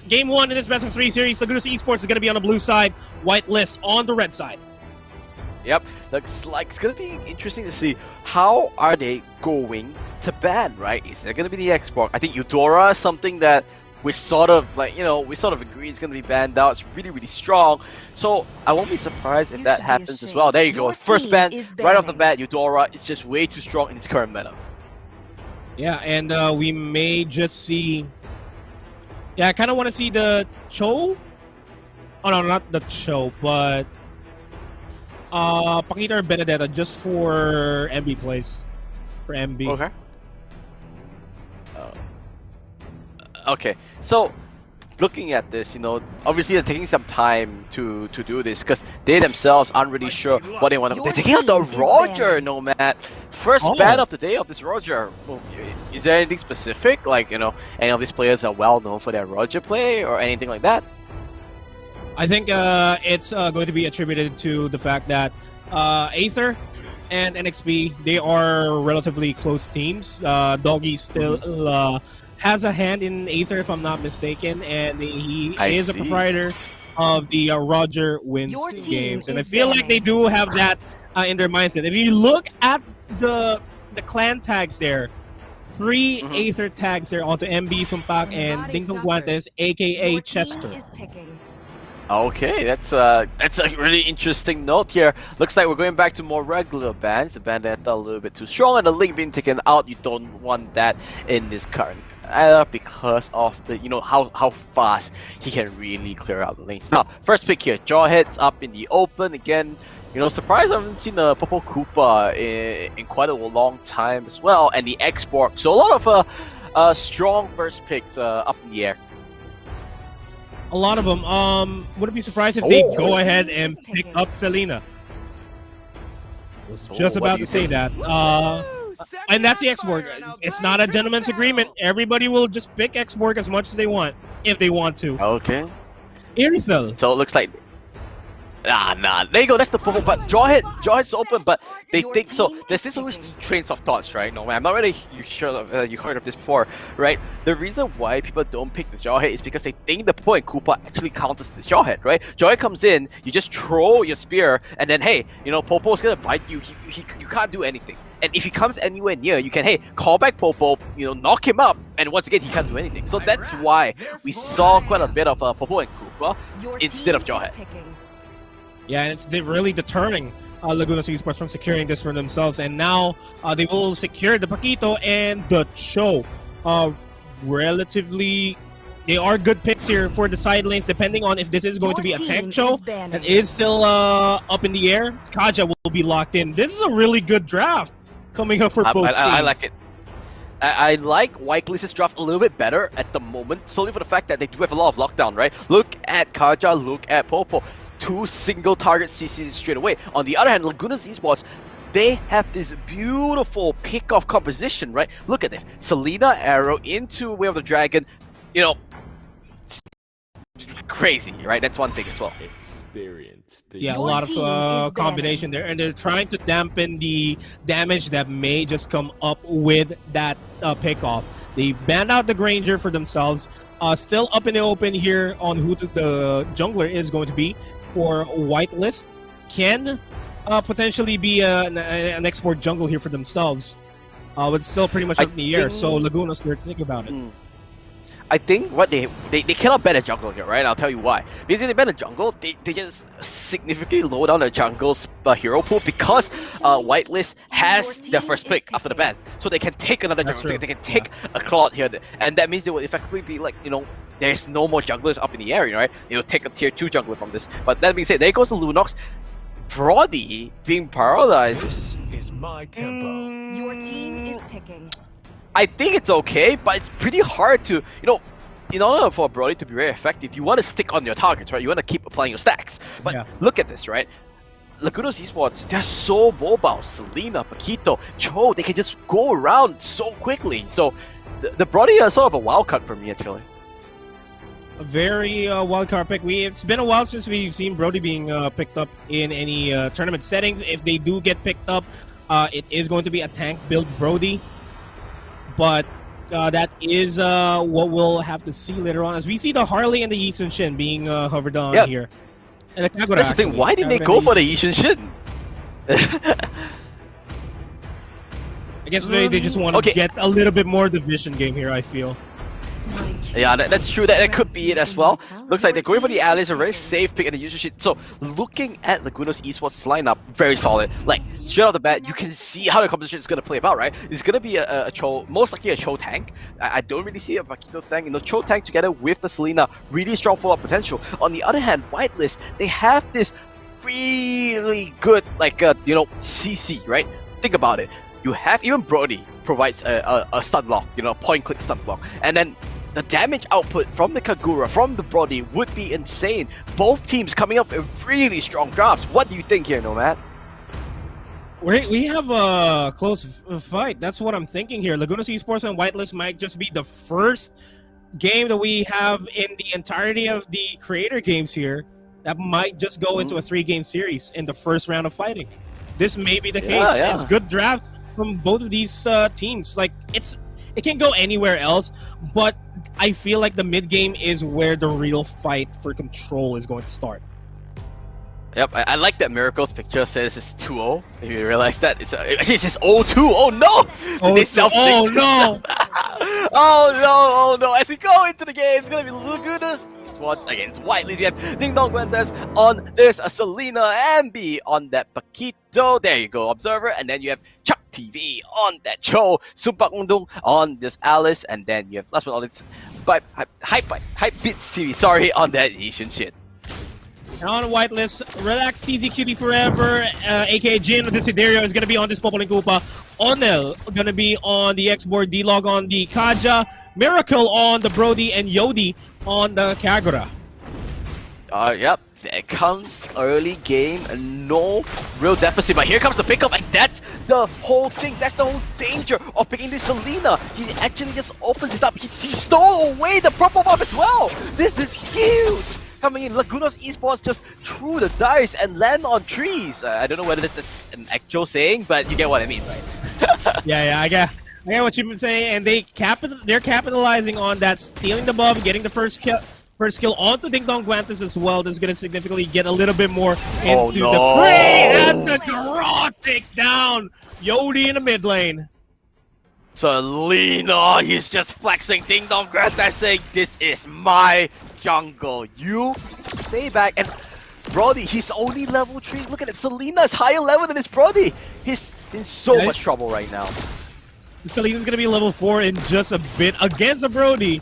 game 1 in this best of 3 series. Lagunos Esports is going to be on the blue side, Whitelist on the red side. Yep, looks like it's gonna be interesting to see how are they going to ban, right? Is there gonna be the export? I think Eudora is something that we sort of agree it's gonna be banned out. It's really strong. So I won't be surprised if that happens as well. There you go. First ban right off the bat, Eudora is just way too strong in its current meta. Yeah, and we may just see. Yeah, I kind of want to see the Cho. Oh no, not the Cho, but. Pakita or Benedetta just for MB plays. For MB. Okay. Okay. So, looking at this, obviously they're taking some time to do this because they themselves aren't really sure what they want to. They're taking out the Roger, Nomad. First ban of the day of this Roger. Is there anything specific? Like, any of these players are well known for their Roger play or anything like that? I think it's going to be attributed to the fact that Aether and NXP, they are relatively close teams. Doggy still has a hand in Aether, if I'm not mistaken, and he is a proprietor of the Roger Wins games. And I feel like they do have that in their mindset. If you look at the clan tags there, 3 Aether tags there onto MB, Sumpak, and Dingdong Guantes, aka Chester. Okay, that's a really interesting note here. Looks like we're going back to more regular bans. The Bandetta a little bit too strong, and the Link being taken out. You don't want that in this current era because of the how fast he can really clear out the lanes. Now, first pick here, Jawhead's up in the open again. Surprised I haven't seen a Popo Koopa in quite a long time as well, and the export. So a lot of strong first picks up in the air. A lot of them. Wouldn't be surprised if they go ahead and pick up Selena. I was just about to say that. And that's the export. It's not a gentleman's agreement. Everybody will just pick export as much as they want, if they want to. Okay. Irithel. So it looks like. Nah. There you go. That's the purple. But Jawhead's open, but they think so. There's this always trains of thoughts, right? No, I'm not really sure you heard of this before, right? The reason why people don't pick the Jawhead is because they think the Popo and Koopa actually counters the Jawhead, right? Jawhead comes in, you just throw your spear, and then hey, Popo's gonna bite you. You can't do anything. And if he comes anywhere near, you can call back Popo, knock him up, and once again he can't do anything. So that's why we saw quite a bit of Popo and Koopa instead of Jawhead. Yeah, and it's really deterring Lagunos Esports from securing this for themselves. And now they will secure the Paquito and the Cho. Relatively, they are good picks here for the side lanes, depending on if this is going to be a tank Cho and is still up in the air. Kaja will be locked in. This is a really good draft coming up for both teams. I like it. I like Whitelist's draft a little bit better at the moment, solely for the fact that they do have a lot of lockdown, right? Look at Kaja, look at Popo. 2 single target CCs straight away. On the other hand, Lagunos Esports, they have this beautiful pick-off composition, right? Look at this. Selena arrow into Way of the Dragon. Crazy, right? That's one thing as well. Yeah, a lot of combination there, and they're trying to dampen the damage that may just come up with that pick-off. They banned out the Granger for themselves. Still up in the open here on who the jungler is going to be for Whitelist. Can potentially be an export jungle here for themselves. But still pretty much up in the air. So Lagunos, they're thinking about it. I think what they cannot ban a jungle here, right? I'll tell you why. Because if they ban a jungle, they just significantly lower down the jungle's hero pool because Whitelist has their first pick after the ban. So they can take another jungle, they can take a Claude here, and that means they will effectively be like, there's no more junglers up in the area, right? They'll take a tier 2 jungler from this. But that being said, there goes the Lunox. Brody being paralyzed. This is my tempo. Your team is picking. I think it's okay, but it's pretty hard to, in order for Brody to be very effective, you want to stick on your targets, right? You want to keep applying your stacks. But look at this, right? Lagunos Esports, they're so mobile. Selena, Paquito, Cho, they can just go around so quickly. So the Brody is sort of a wild card for me, actually. A very wild card pick. It's been a while since we've seen Brody being picked up in any tournament settings. If they do get picked up, it is going to be a tank build Brody. But That is what we'll have to see later on, as we see the Harley and the Yi Sun Shin being hovered on Yep. here. And the Kagura, That's the thing. actually. Why didn't they Kagura go and for the Yi Sun- Yi Shin? I guess they just want to Okay. get a little bit more division game here, I feel. Yeah, that's true. That could be it as well. Looks like they're going for the allies, a very safe pick in the user sheet. So, looking at Lagunos esports lineup, very solid. Like, straight off the bat, you can see how the competition is going to play about, right? It's going to be a Cho, most likely a Cho tank. I don't really see a Vakito tank. You know, Cho tank together with the Selena, really strong follow-up potential. On the other hand, Whitelist, they have this really good, like, CC, right? Think about it. You have, even Brody provides a stun block, you know, a point-click stun block. And then the damage output from the Kagura, from the Brody, would be insane. Both teams coming up with really strong drafts. What do you think here, Nomad? We have a close fight. That's what I'm thinking here. Lagunos Esports and Whitelist might just be the first game that we have in the entirety of the creator games here that might just go into a 3-game series in the first round of fighting. This may be the case. Yeah. It's good draft from both of these teams. Like, it can go anywhere else, but I feel like the mid game is where the real fight for control is going to start. Yep, I like that Miracle's picture says it's 2-0. If you realize that, it says 0-2. Oh no! Oh no! Oh no! As we go into the game, it's gonna be Lagunos Esports against Whitelist. We have Ding Dong Guentes on this Selena Ambi on that Paquito. There you go, Observer. And then you have Chuck TV on that Cho. Sumpak Undung on this Alice. And then you have, last but not least, Hype Bits TV, sorry, on that Asian shit. And on Whitelist, Relax TZ Cutie Forever, aka Jin Desiderio is going to be on this Popoling Koopa. Onel going to be on the X-Board, D-Log on the Kaja, Miracle on the Brody, and Yodi on the Kagura. Yep, there comes early game, no real deficit, but here comes the pickup, and that's the whole thing, that's the whole danger of picking this Selena. He actually just opens it up, he stole away the purple buff as well. This is huge. Coming in, Lagunos Esports just threw the dice and land on trees. I don't know whether that's an actual saying, but you get what I mean, right? yeah, I get what you've been saying, and they're capitalizing on that, stealing the buff, getting the first kill onto Ding Dong Guantes as well. This is going to significantly get a little bit more into the fray as the draw takes down Yodi in the mid lane. Selena, he's just flexing. Ding Dong Guantes saying, this is my jungle. You stay back. And Brody, he's only level 3. Look at it. Selena's higher level than his Brody. He's in so much trouble right now. Selena's going to be level 4 in just a bit against a Brody.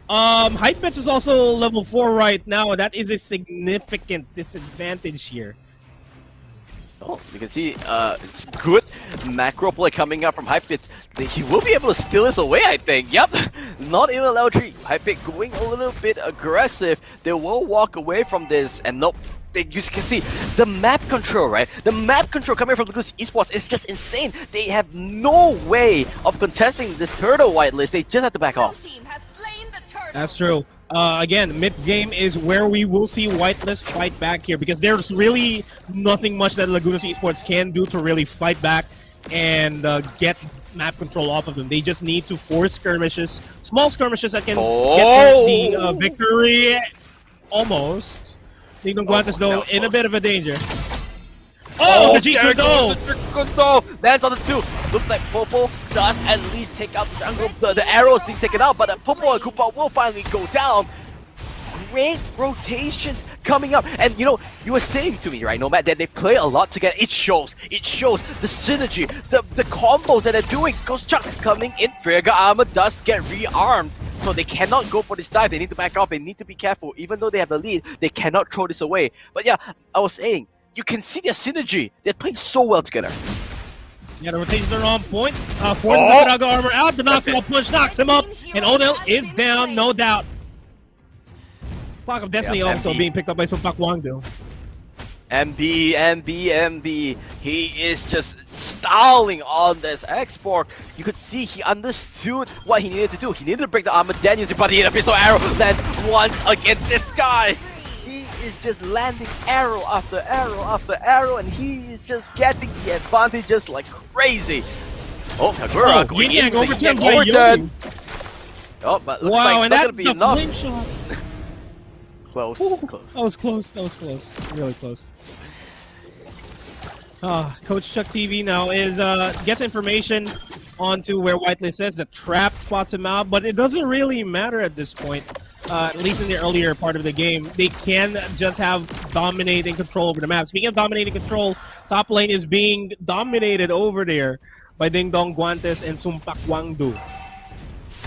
Hypebits is also level 4 right now. That is a significant disadvantage here. Oh, you can see it's good macro play coming up from Hypebit. He will be able to steal this away, I think. Yep, not even level 3. Hypebit going a little bit aggressive. They will walk away from this, and nope. You can see the map control, right? The map control coming from Lagunos Esports is just insane. They have no way of contesting this turtle Whitelist. They just have to back off. That's true. Again, mid-game is where we will see Whitelist fight back here, because there's really nothing much that Lagunos Esports can do to really fight back and get map control off of them. They just need to force skirmishes, small skirmishes that can get the victory. Almost. Ding Dong Guantes, though, in a bit of a danger. Oh, the G-Kundo! Lands on the 2. Looks like Popo does at least take out the jungle. The arrows need taken out, but Popo and Koopa will finally go down. Great rotations coming up. And you know, you were saying to me, right, Nomad, that they play a lot together. It shows. It shows the synergy, the combos that they're doing. Ghost Chuck coming in. Frigga Armor does get rearmed. So they cannot go for this dive. They need to back off. They need to be careful. Even though they have the lead, they cannot throw this away. But yeah, I was saying, you can see their synergy. They're playing so well together. Yeah, the rotations are on point. Forces the Frigga Armor out. The knockdown push knocks him up. And Odell is down, no doubt. Clock of Destiny also being picked up by Sumpak Wangdo. MB. He is just stalling on this export. You could see he understood what he needed to do. He needed to break the armor, then use it, but he hit a pistol arrow. Lands once against this guy. He is just landing arrow after arrow after arrow, and he is just getting the advantage just like crazy. Oh, Kagura going in with the overturn. Oh, but looks Wow, like and it's not that gonna be the enough. flame shot. Close, Ooh, close. That was close. That was close. Really close. Coach Chuck TV now is gets information onto where Whitelist is. The trap spots him out, but it doesn't really matter at this point. At least in the earlier part of the game, they can just have dominating control over the map. Speaking of dominating control, top lane is being dominated over there by Ding Dong Guantes and Sumpak Wangdu.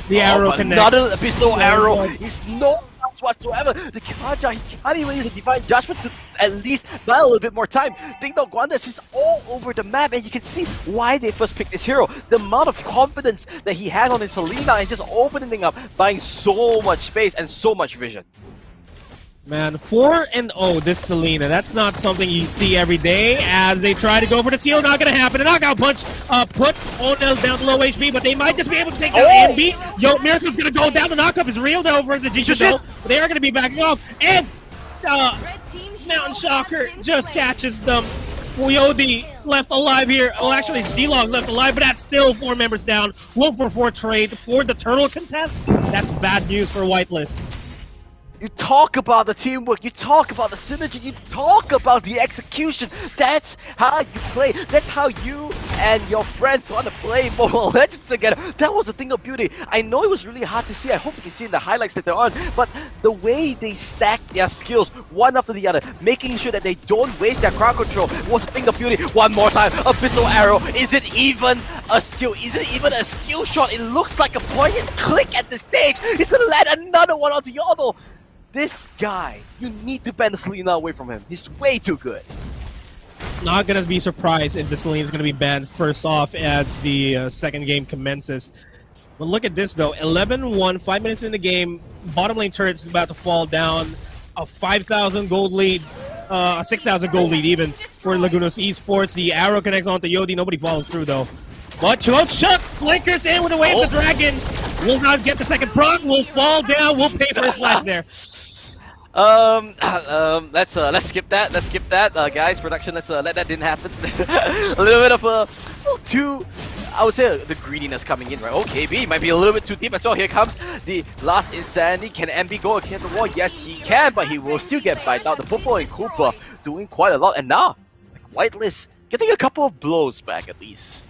The arrow connects. Another abyssal arrow. He's no chance whatsoever. The Kaja, he can't even use a divine judgment to at least buy a little bit more time. Ding Dong Guantes is all over the map, and you can see why they first picked this hero. The amount of confidence that he had on his Selena and just opening up, buying so much space and so much vision. Man, 4-0 this Selena. That's not something you see every day as they try to go for the seal. Not going to happen. The knockout punch puts Onel down to low HP, but they might just be able to take down NB. Yo, Miracle's going to go down. The knockup is real though for the Jiu-Jitsu. They are going to be backing off. And Mountain Shocker just catches them. Yodi left alive here. Oh, actually, it's D-Log left alive, but that's still 4 members down. 1-for-4 trade for the Turtle contest. That's bad news for Whitelist. You talk about the teamwork, you talk about the synergy, you talk about the execution. That's how you play. That's how you and your friends want to play Mobile Legends together. That was a thing of beauty. I know it was really hard to see. I hope you can see in the highlights later on. But the way they stack their skills one after the other, making sure that they don't waste their crowd control, was a thing of beauty. One more time, Abyssal Arrow. Is it even a skill? Is it even a skill shot? It looks like a point and click at the stage. It's gonna land another one onto Yodel. This guy, you need to ban the Selena away from him. He's way too good. Not gonna be surprised if the Selena is gonna be banned first off as the second game commences. But look at this though, 11-1, 5 minutes in the game, bottom lane turret's about to fall down, a 5,000 gold lead, a 6,000 gold lead even for Lagunos Esports. The arrow connects onto Yodi, nobody follows through though. But Chuck flickers in with the wave of the dragon, will not get the second proc, will fall down, will pay for his life there. Let's skip that. Let's skip that, guys. Production, let's let that didn't happen. A little bit of too, I would say, the greediness coming in, right? Okay, B might be a little bit too deep as well. Here comes the last insanity. Can MB go against the wall? Yes, he can, but he will still get bite out. The Popo and Koopa doing quite a lot, and now Whitelist getting a couple of blows back at least.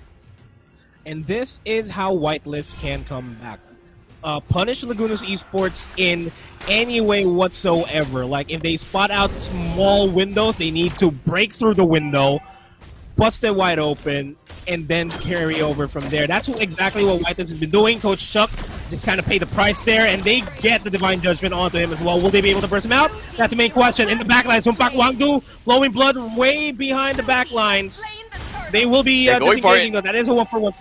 And this is how Whitelist can come back. Punish Lagunos Esports in any way whatsoever. Like, if they spot out small windows, they need to break through the window, bust it wide open, and then carry over from there. That's exactly what Whitelist has been doing. Coach Chuck just kind of paid the price there, and they get the Divine Judgment onto him as well. Will they be able to burst him out? That's the main question. In the backline, Sumpak Wangdu, flowing blood way behind the backlines. They will be disengaging, though. That is a 1-for-1.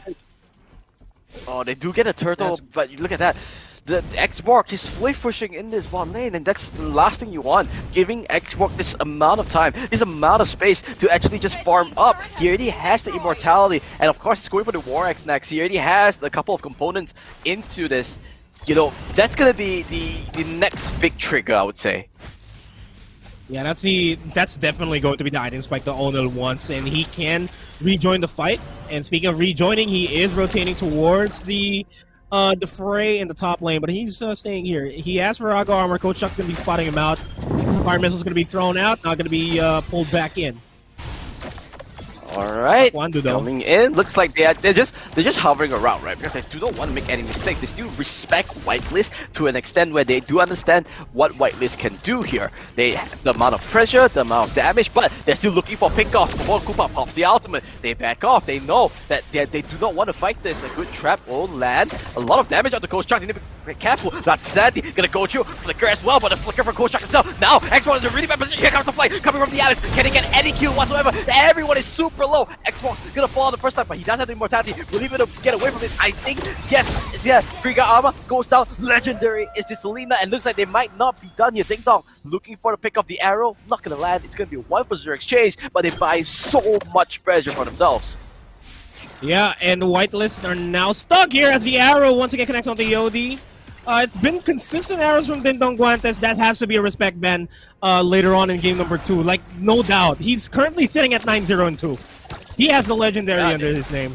Oh, they do get a turtle, but you look at that. The Xborg is fully pushing in this one lane, and that's the last thing you want. Giving Xborg this amount of time, this amount of space to actually just farm up. He already has the immortality, and of course he's going for the War Axe next. He already has a couple of components into this. You know, that's gonna be the next big trigger, I would say. Yeah, that's definitely going to be the item spike that Onel wants, and he can rejoin the fight. And speaking of rejoining, he is rotating towards the fray in the top lane, but he's staying here. He asked for Raga Armor. Coach Chuck's going to be spotting him out. Fire Missile's going to be thrown out, not going to be pulled back in. Alright, coming in. Looks like they're just hovering around, right? Because they do not want to make any mistakes. They still respect Whitelist to an extent where they do understand what Whitelist can do here. The amount of pressure, the amount of damage, but they're still looking for pickoffs before Koopa pops the ultimate. They back off. They know that they do not want to fight this. A good trap will land. A lot of damage on the Coach Chuck. They need to be careful. That's Sandy gonna go through. Flicker as well, but a flicker for Coach Chuck himself. Now, Xbox is in a really bad position. Here comes the fight coming from the Alice. Can he get any kill whatsoever? Everyone is super low. Xbox gonna fall on the first time, but he does have the immortality. Will he be able to get away from this? I think yes. Yeah, Krieger armor goes down. Legendary is the Selena, and looks like they might not be done here. Ding Dong looking for the pick of the arrow. Not gonna land. It's gonna be a 1-for-0 exchange, but they buy so much pressure for themselves. Yeah, and Whitelist are now stuck here as the arrow once again connects onto Yodi. It's been consistent arrows from Ding Dong Guantes. That has to be a respect ban later on in game number 2. Like, no doubt. He's currently sitting at 9-0-2. He has the legendary under his name.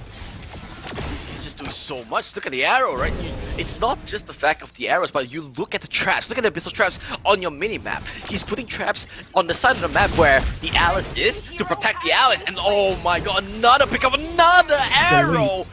He's just doing so much. Look at the arrow, right? It's not just the fact of the arrows, but you look at the traps. Look at the abyssal traps on your mini-map. He's putting traps on the side of the map where the Alice is to protect the Alice. And oh my god, another pick of another arrow!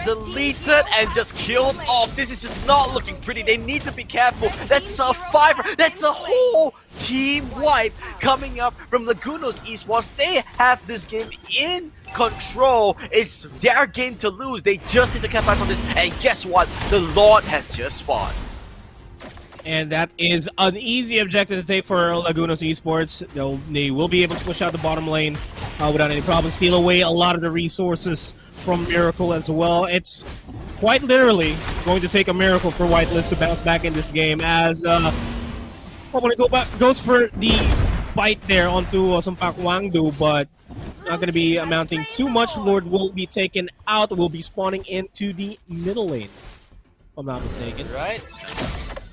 Deleted and just killed off. This is just not looking pretty. They need to be careful. That's a 5. That's a whole team wipe coming up from Lagunos Esports. They have this game in control. It's their game to lose. They just need to capitalize on this. And guess what? The Lord has just spawned. And that is an easy objective to take for Lagunos Esports. They will be able to push out the bottom lane without any problem. Steal away a lot of the resources from Miracle as well. It's quite literally going to take a miracle for Whitelist to bounce back in this game, as probably goes for the bite there onto some Pakwangdu, but not going to be amounting too much. Lord will be taken out, will be spawning into the middle lane, if I'm not mistaken. Right?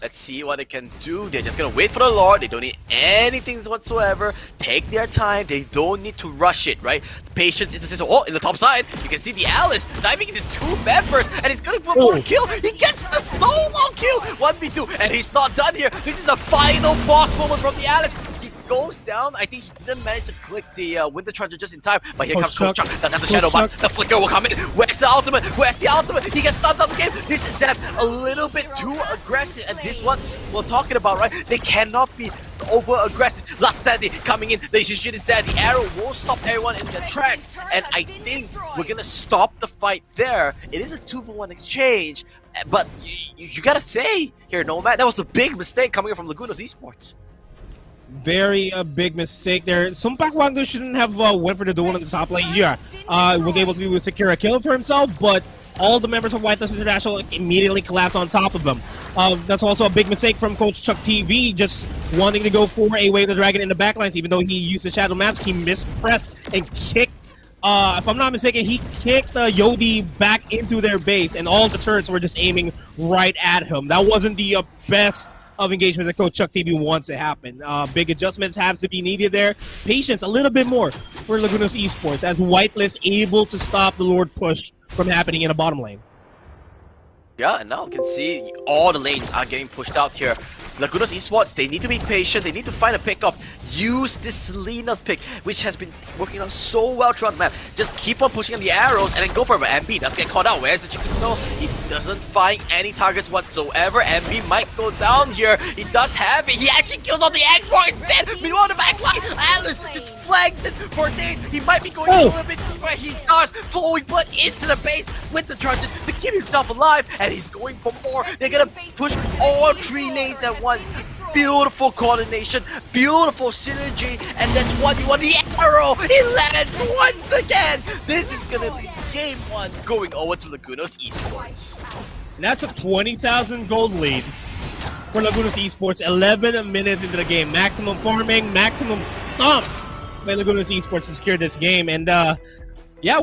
Let's see what they can do. They're just gonna wait for the Lord. They don't need anything whatsoever. Take their time. They don't need to rush it, right? The patience is the system. Oh, in the top side, you can see the Alice diving into 2 members, and he's gonna put more kill. He gets the solo kill. 1v2, and he's not done here. This is the final boss moment from the Alice. He goes down. I think he didn't manage to click the Winter Charger just in time, but here comes Coach Chuck. Doesn't have the Shadow Box. The Flicker will come in. Where's the ultimate? Where's the ultimate? He gets stunned on the game. This is them a little bit too aggressive, and this one we're talking about, right? They cannot be over aggressive. Last Sandy coming in. The shit is there. The arrow will stop everyone in their tracks, and I think we're gonna stop the fight there. It is a 2-for-1 exchange, but you gotta say here, Nomad, that was a big mistake coming from Lagunos Esports. Very big mistake there. Some Pakwangdu shouldn't have went for the duel in the top lane. Yeah, was able to secure a kill for himself, but all the members of Whitelist International immediately collapsed on top of them. That's also a big mistake from Coach Chuck TV, just wanting to go for a Wave the Dragon in the backlines. Even though he used the Shadow Mask, he mispressed and kicked, if I'm not mistaken, he kicked Yodi back into their base, and all the turrets were just aiming right at him. That wasn't the best of engagement that Coach Chuck TV wants to happen. Big adjustments have to be needed there. Patience, a little bit more for Lagunos Esports, as Whitelist able to stop the Lord push from happening in the bottom lane. Yeah, and now you can see all the lanes are getting pushed out here. Lagunos Esports, they need to be patient, they need to find a pick-off. Use this Selena's pick, which has been working out so well throughout the map. Just keep on pushing on the arrows and then go for it. MB does get caught out. Where's the chicken snow? He doesn't find any targets whatsoever. MB might go down here. He does have it. He actually kills on the X4 instead. Meanwhile, the backline, Alice just flags it for days. He might be going a little bit deeper. He does. Flowing blood into the base with the charges to keep himself alive, and he's going for more. They're gonna push all 3 lanes at once. Beautiful coordination, beautiful synergy, and that's what you want. The arrow, he lands once again. This is gonna be game 1 going over to Lagunos Esports. And that's a 20,000 gold lead for Lagunos Esports. 11 minutes into the game. Maximum farming, maximum stomp by Lagunos Esports to secure this game. And yeah,